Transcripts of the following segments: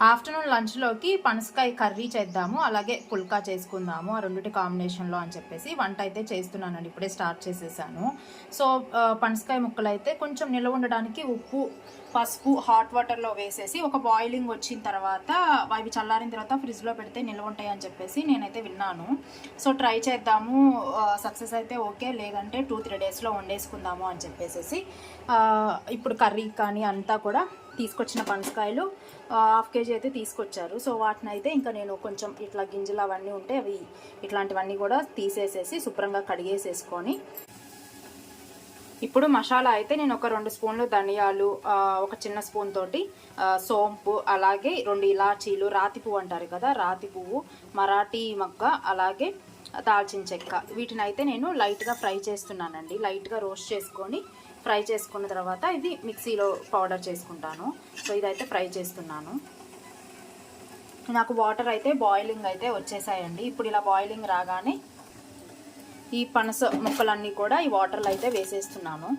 Afternoon లంచ్లోకి పనసకాయ curry చేద్దాము, అలాగే పుల్కా చేసుకుందాము ఆ రెండింటి కాంబినేషన్లో అని చెప్పేసి వంట అయితే చేస్తున్నానండి. ఇప్పుడే స్టార్ట్ చేసేసాను. సో పనసకాయ ముక్కలు అయితే కొంచెం నిల్వ ఉండడానికి ఉప్పు, పసుపు హాట్ వాటర్లో వేసేసి ఒక బాయిలింగ్ వచ్చిన తర్వాత అవి చల్లారిన తర్వాత ఫ్రిడ్జ్లో పెడితే నిల్వ ఉంటాయి అని చెప్పేసి నేనైతే విన్నాను. సో ట్రై చేద్దాము, సక్సెస్ అయితే ఓకే, లేదంటే 2-3 డేస్లో వండేసుకుందాము అని చెప్పేసి ఇప్పుడు కర్రీ కానీ అంతా కూడా తీసుకొచ్చిన పనసకాయలు 1/2 kg అయితే తీసుకొచ్చారు. సో వాటిని అయితే ఇంకా నేను కొంచెం ఇట్లా గింజలు అవన్నీ ఉంటే అవి ఇట్లాంటివన్నీ కూడా తీసేసేసి శుభ్రంగా కడిగేసేసుకొని ఇప్పుడు మసాలా అయితే నేను ఒక 2 స్పూన్లు ధనియాలు, ఒక చిన్న స్పూన్ తోటి సోంపు, అలాగే 2 ఇలాచీలు, రాతి పువ్వు అంటారు కదా, రాతి పువ్వు, మరాఠీ మొగ్గ, అలాగే దాల్చిన చెక్క, వీటిని అయితే నేను లైట్గా ఫ్రై చేస్తున్నానండి. లైట్గా రోస్ట్ చేసుకొని ఫ్రై చేసుకున్న తర్వాత ఇది మిక్సీలో పౌడర్ చేసుకుంటాను. సో ఇదైతే ఫ్రై చేస్తున్నాను. నాకు వాటర్ అయితే బాయిలింగ్ అయితే వచ్చేసాయండి. ఇప్పుడు ఇలా బాయిలింగ్ రాగానే ఈ పనస ముక్కలన్నీ కూడా ఈ వాటర్లో అయితే వేసేస్తున్నాను.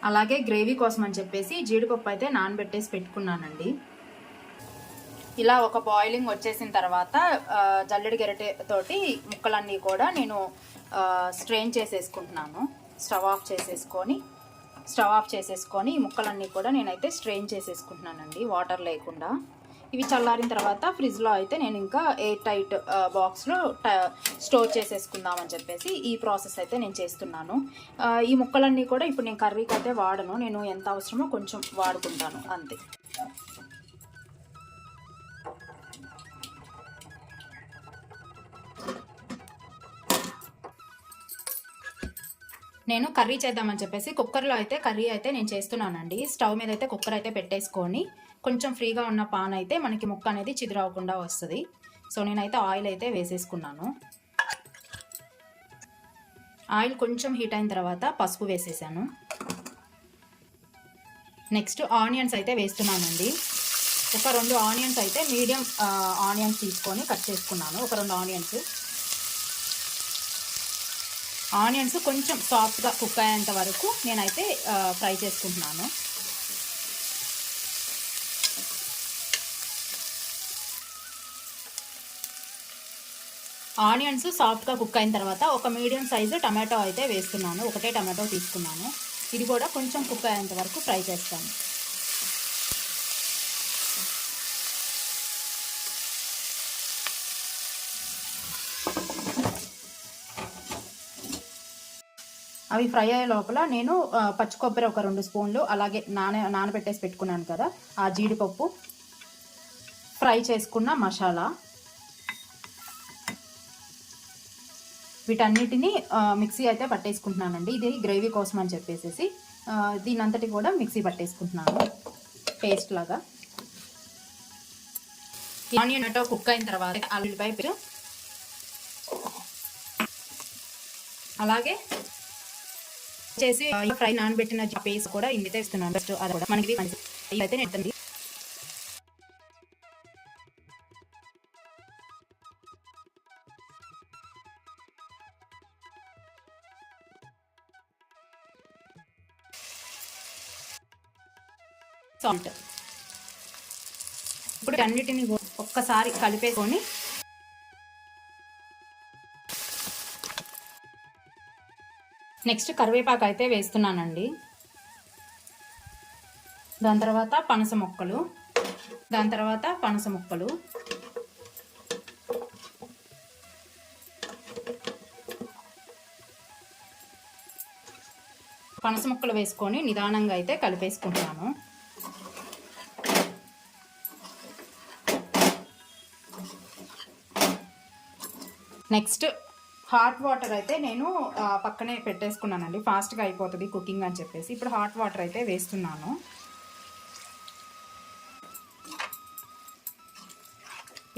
అలాగే గ్రేవీ కోసం అని చెప్పేసి జీడిపప్పు అయితే నానబెట్టేసి పెట్టుకున్నానండి. ఇలా ఒక బాయిలింగ్ వచ్చేసిన తర్వాత జల్లెడి గరిటెతోటి ముక్కలన్నీ కూడా నేను స్ట్రెయిన్ చేసేసుకుంటున్నాను. స్టవ్ ఆఫ్ చేసేసుకొని ఈ ముక్కలన్నీ కూడా నేనైతే స్ట్రెయిన్ చేసేసుకుంటున్నానండి వాటర్ లేకుండా. ఇవి చల్లారిన తర్వాత ఫ్రిడ్జ్లో అయితే నేను ఇంకా ఎయిర్ టైట్ బాక్స్లో స్టోర్ చేసేసుకుందామని చెప్పేసి ఈ ప్రాసెస్ అయితే నేను చేస్తున్నాను. ఈ ముక్కలన్నీ కూడా ఇప్పుడు నేను కర్రీకి అయితే వాడను, నేను ఎంత అవసరమో కొంచెం వాడుకుంటాను అంతే. నేను కర్రీ చేద్దామని చెప్పేసి కుక్కర్లో అయితే కర్రీ అయితే నేను చేస్తున్నానండి. స్టవ్ మీద అయితే కుక్కర్ అయితే పెట్టేసుకొని కొంచెం ఫ్రీగా ఉన్న పాన్ అయితే మనకి ముక్క అనేది చిదురవకుండా వస్తుంది. సో నేనైతే ఆయిల్ అయితే వేసేసుకున్నాను. ఆయిల్ కొంచెం హీట్ అయిన తర్వాత పసుపు వేసేసాను. నెక్స్ట్ ఆనియన్స్ అయితే వేస్తున్నానండి. ఒక 2 ఆనియన్స్ అయితే మీడియం ఆనియన్స్ తీసుకొని కట్ చేసుకున్నాను. ఒక 2 ఆనియన్స్ కొంచెం సాఫ్ట్గా కుక్ అయ్యేంత వరకు నేనైతే ఫ్రై చేసుకుంటున్నాను. ఆనియన్స్ సాఫ్ట్గా కుక్ అయిన తర్వాత ఒక మీడియం సైజు టమాటో అయితే వేస్తున్నాను. ఒకటే టమాటో తీసుకున్నాను. ఇది కూడా కొంచెం కుక్ అయ్యేంత వరకు ఫ్రై చేస్తాను. అవి ఫ్రై అయ్యే లోపల నేను పచ్చి కొబ్బరి ఒక 2 స్పూన్లు, అలాగే నానబెట్టేసి పెట్టుకున్నాను కదా ఆ జీడిపప్పు, ఫ్రై చేసుకున్న మసాలా, వీటన్నిటిని మిక్సీ అయితే పట్టేసుకుంటున్నానండి. ఇది గ్రేవీ కోసం అని చెప్పేసి దీని అంతటి కూడా మిక్సీ పట్టేసుకుంటున్నాను పేస్ట్ లాగా. ఆనియన్ అటో కుక్ అయిన తర్వాత ఉల్లిపాయ పేస్ట్, అలాగే చేసి ఫ్రై నానబెట్టిన పేస్ట్ కూడా ఇండితే ఇస్తున్నాను. బెస్ట్ అది కూడా మనకి అయితే నెట్టండి. సాల్ట్, ఇప్పుడు అన్నిటిని ఒక్కసారి కలిపేసుకొని నెక్స్ట్ కరివేపాకు అయితే వేస్తున్నానండి. దాని తర్వాత పనస ముక్కలు, పనస ముక్కలు వేసుకొని నిదానంగా అయితే కలిపేసుకుంటున్నాను. నెక్స్ట్ హాట్ వాటర్ అయితే నేను పక్కనే పెట్టేసుకున్నానండి, ఫాస్ట్గా అయిపోతుంది కుకింగ్ అని చెప్పేసి. ఇప్పుడు హాట్ వాటర్ అయితే వేస్తున్నాను.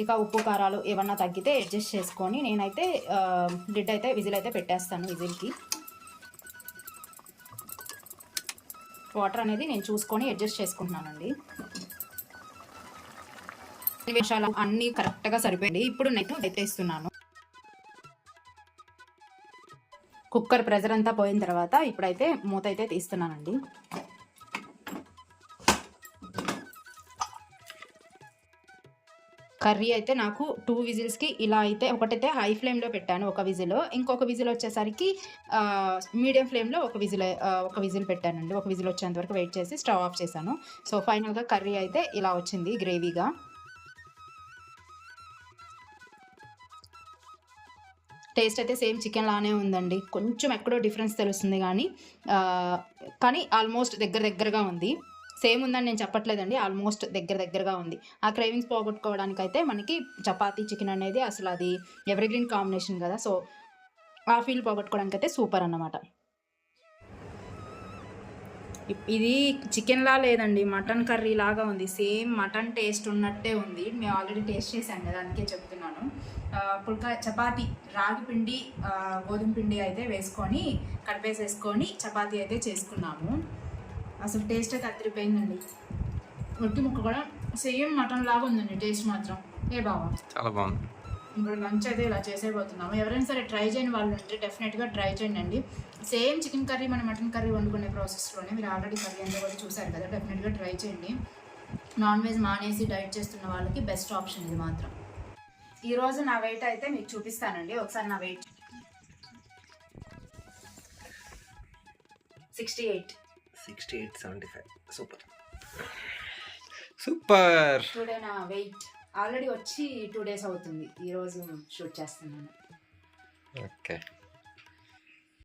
ఇక ఉప్పు కారాలు ఏమన్నా తగ్గితే అడ్జస్ట్ చేసుకొని నేనైతే లిడ్ అయితే విజిల్ అయితే పెట్టేస్తాను. విజిల్కి వాటర్ అనేది నేను చూసుకొని అడ్జస్ట్ చేసుకుంటున్నానండి. నిమిషాలు అన్నీ కరెక్ట్గా సరిపోయింది. ఇప్పుడు నేను ఎత్తేస్తున్నాను. కుక్కర్ ప్రెజర్ అంతా పోయిన తర్వాత ఇప్పుడైతే మూత అయితే తీస్తున్నానండి. కర్రీ అయితే నాకు 2 విజిల్స్కి ఇలా అయితే ఒకటైతే హై ఫ్లేమ్లో పెట్టాను ఒక విజిల్, ఇంకొక విజిల్ వచ్చేసరికి మీడియం ఫ్లేమ్లో ఒక విజిల్ పెట్టానండి. ఒక విజిల్ వచ్చేంత వరకు వెయిట్ చేసి స్టవ్ ఆఫ్ చేశాను. సో ఫైనల్గా కర్రీ అయితే ఇలా వచ్చింది గ్రేవీగా. టేస్ట్ అయితే సేమ్ చికెన్ లానే ఉందండి. కొంచెం ఎక్కడో డిఫరెన్స్ తెలుస్తుంది కానీ ఆల్మోస్ట్ దగ్గరగా ఉంది. సేమ్ ఉందని నేను చెప్పట్లేదండి, ఆల్మోస్ట్ దగ్గరగా ఉంది. ఆ క్రేవింగ్స్ పోగొట్టుకోవడానికి అయితే మనకి చపాతీ చికెన్ అనేది అసలు అది ఎవర్గ్రీన్ కాంబినేషన్ కదా. సో ఆ ఫీల్ పోగొట్టుకోవడానికి అయితే సూపర్ అన్నమాట. ఇది చికెన్లా లేదండి, మటన్ కర్రీ లాగా ఉంది. సేమ్ మటన్ టేస్ట్ ఉన్నట్టే ఉంది. మేము ఆల్రెడీ టేస్ట్ చేశాం కదా, అందుకే చెప్తున్నాను. పుల్కా చపాతీ రాగి పిండి గోధుమ పిండి అయితే వేసుకొని కలిపేసేసుకొని చపాతీ అయితే చేసుకున్నాము. అసలు టేస్ట్ అయితే అదిరిపోయిందండి. రొట్టి ముక్క కూడా సేమ్ మటన్ లాగా ఉందండి టేస్ట్ మాత్రం. ఏ బావా, చాలా బాగుంది. ఇప్పుడు లంచ్ అయితే ఇలా చేసేపోతున్నాము. ఎవరైనా సరే ట్రై చేయని వాళ్ళు ఉంటే డెఫినెట్గా ట్రై చేయండి. సేమ్ చికెన్ కర్రీ మన మటన్ కర్రీ వండుకునే ప్రాసెస్లోనే మీరు ఆల్రెడీ కర్రీ అంతా కూడా చూసారు కదా, డెఫినెట్గా ట్రై చేయండి. నాన్ వెజ్ మానేసి డైట్ చేస్తున్న వాళ్ళకి బెస్ట్ ఆప్షన్ ఇది మాత్రం. ఈరోజు నా వెయిట్ అయితే మీకు చూపిస్తానండి. ఒకసారి నా వెయిట్ 68-75. సూపర్. టుడే నా వెయిట్ ఆల్రెడీ వచ్చి 2 days అవుతుంది. ఈరోజు షూట్ చేస్తున్నాను. ఓకే.